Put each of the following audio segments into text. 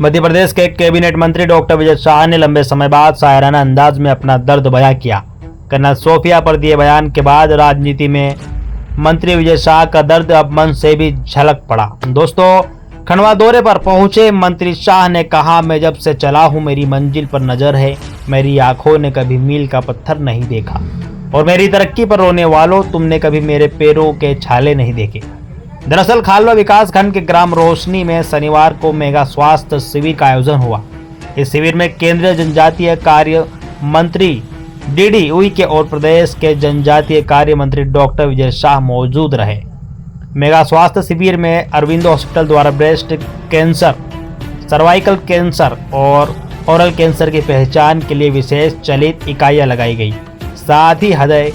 मध्य प्रदेश के कैबिनेट मंत्री डॉक्टर विजय शाह ने लंबे समय बाद शायराना अंदाज में अपना दर्द बयां किया। कर्नल सोफिया पर दिए बयान के बाद राजनीति में मंत्री विजय शाह का दर्द अब मन से भी झलक पड़ा। दोस्तों, खंडवा दौरे पर पहुंचे मंत्री शाह ने कहा, मैं जब से चला हूं मेरी मंजिल पर नजर है, मेरी आंखों ने कभी मील का पत्थर नहीं देखा और मेरी तरक्की पर रोने वालों, तुमने कभी मेरे पैरों के छाले नहीं देखे। दरअसल खालवा विकास खंड के ग्राम रोशनी में शनिवार को मेगा स्वास्थ्य शिविर का आयोजन हुआ। इस शिविर में केंद्रीय जनजातीय कार्य मंत्री डीडी उइके और प्रदेश के जनजातीय कार्य मंत्री डॉक्टर विजय शाह मौजूद रहे। मेगा स्वास्थ्य शिविर में अरविंदो हॉस्पिटल द्वारा ब्रेस्ट कैंसर, सर्वाइकल कैंसर और ओरल कैंसर की पहचान के लिए विशेष चलित इकाइयां लगाई गई। साथ ही हृदय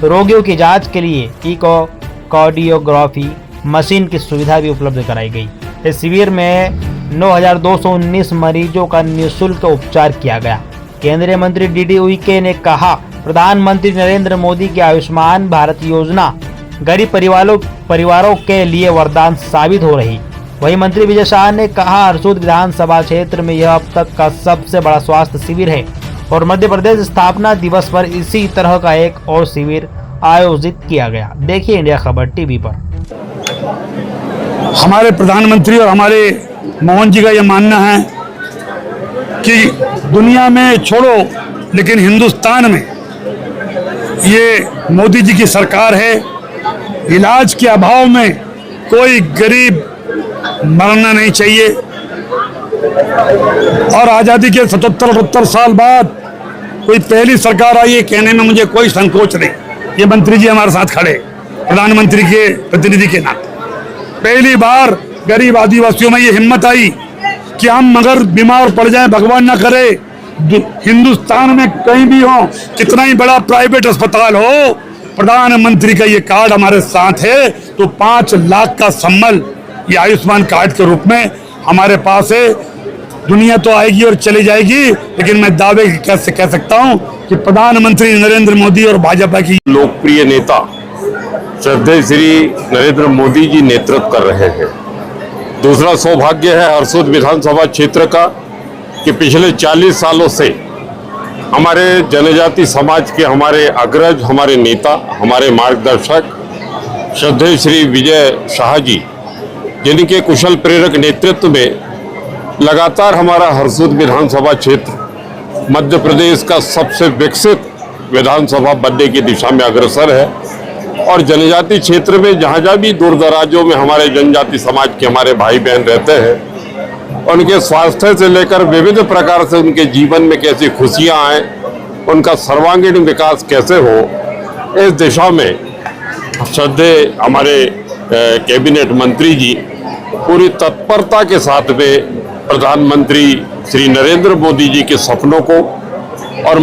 रोगियों की जांच के लिए इकोकार्डियोग्राफी मशीन की सुविधा भी उपलब्ध कराई गई। इस शिविर में 9,219 मरीजों का निःशुल्क उपचार किया गया। केंद्रीय मंत्री डीडी उइके ने कहा, प्रधानमंत्री नरेंद्र मोदी की आयुष्मान भारत योजना गरीब परिवारों के लिए वरदान साबित हो रही। वहीं मंत्री विजय शाह ने कहा, हरसूद विधानसभा क्षेत्र में यह अब तक का सबसे बड़ा स्वास्थ्य शिविर है और मध्य प्रदेश स्थापना दिवस पर इसी तरह का एक और शिविर आयोजित किया गया। देखिए इंडिया खबर टीवी पर। हमारे प्रधानमंत्री और हमारे मोहन जी का यह मानना है कि दुनिया में छोड़ो लेकिन हिंदुस्तान में ये मोदी जी की सरकार है। इलाज के अभाव में कोई गरीब मरना नहीं चाहिए और आज़ादी के 77-78 साल बाद कोई पहली सरकार आई है कहने में मुझे कोई संकोच नहीं। ये मंत्री जी हमारे साथ खड़े, प्रधानमंत्री के प्रतिनिधि के नाते पहली बार गरीब आदिवासियों में ये हिम्मत आई कि हम अगर बीमार पड़ जाएं, भगवान ना करे, हिंदुस्तान में कहीं भी हो, कितना ही बड़ा प्राइवेट अस्पताल हो, प्रधानमंत्री का ये कार्ड हमारे साथ है तो 5 लाख का सम्बल ये आयुष्मान कार्ड के रूप में हमारे पास है। दुनिया तो आएगी और चली जाएगी, लेकिन मैं दावे कैसे कह सकता हूं कि प्रधानमंत्री नरेंद्र मोदी और भाजपा की लोकप्रिय नेता श्रद्धेय श्री नरेंद्र मोदी जी नेतृत्व कर रहे हैं। दूसरा सौभाग्य है हरसूद विधानसभा क्षेत्र का कि पिछले 40 सालों से हमारे जनजाति समाज के हमारे अग्रज, हमारे नेता, हमारे मार्गदर्शक श्रद्धेय श्री विजय शाह जी, जिनके कुशल प्रेरक नेतृत्व में लगातार हमारा हरसूद विधानसभा क्षेत्र मध्य प्रदेश का सबसे विकसित विधानसभा बनने की दिशा में अग्रसर है और जनजाति क्षेत्र में जहाँ भी दूर दराजों में हमारे जनजाति समाज के हमारे भाई बहन रहते हैं, उनके स्वास्थ्य से लेकर विविध प्रकार से उनके जीवन में कैसी खुशियाँ आए, उनका सर्वांगीण विकास कैसे हो, इस दिशा में श्रद्धेय हमारे कैबिनेट मंत्री जी पूरी तत्परता के साथ में प्रधानमंत्री श्री नरेंद्र मोदी जी के सपनों को और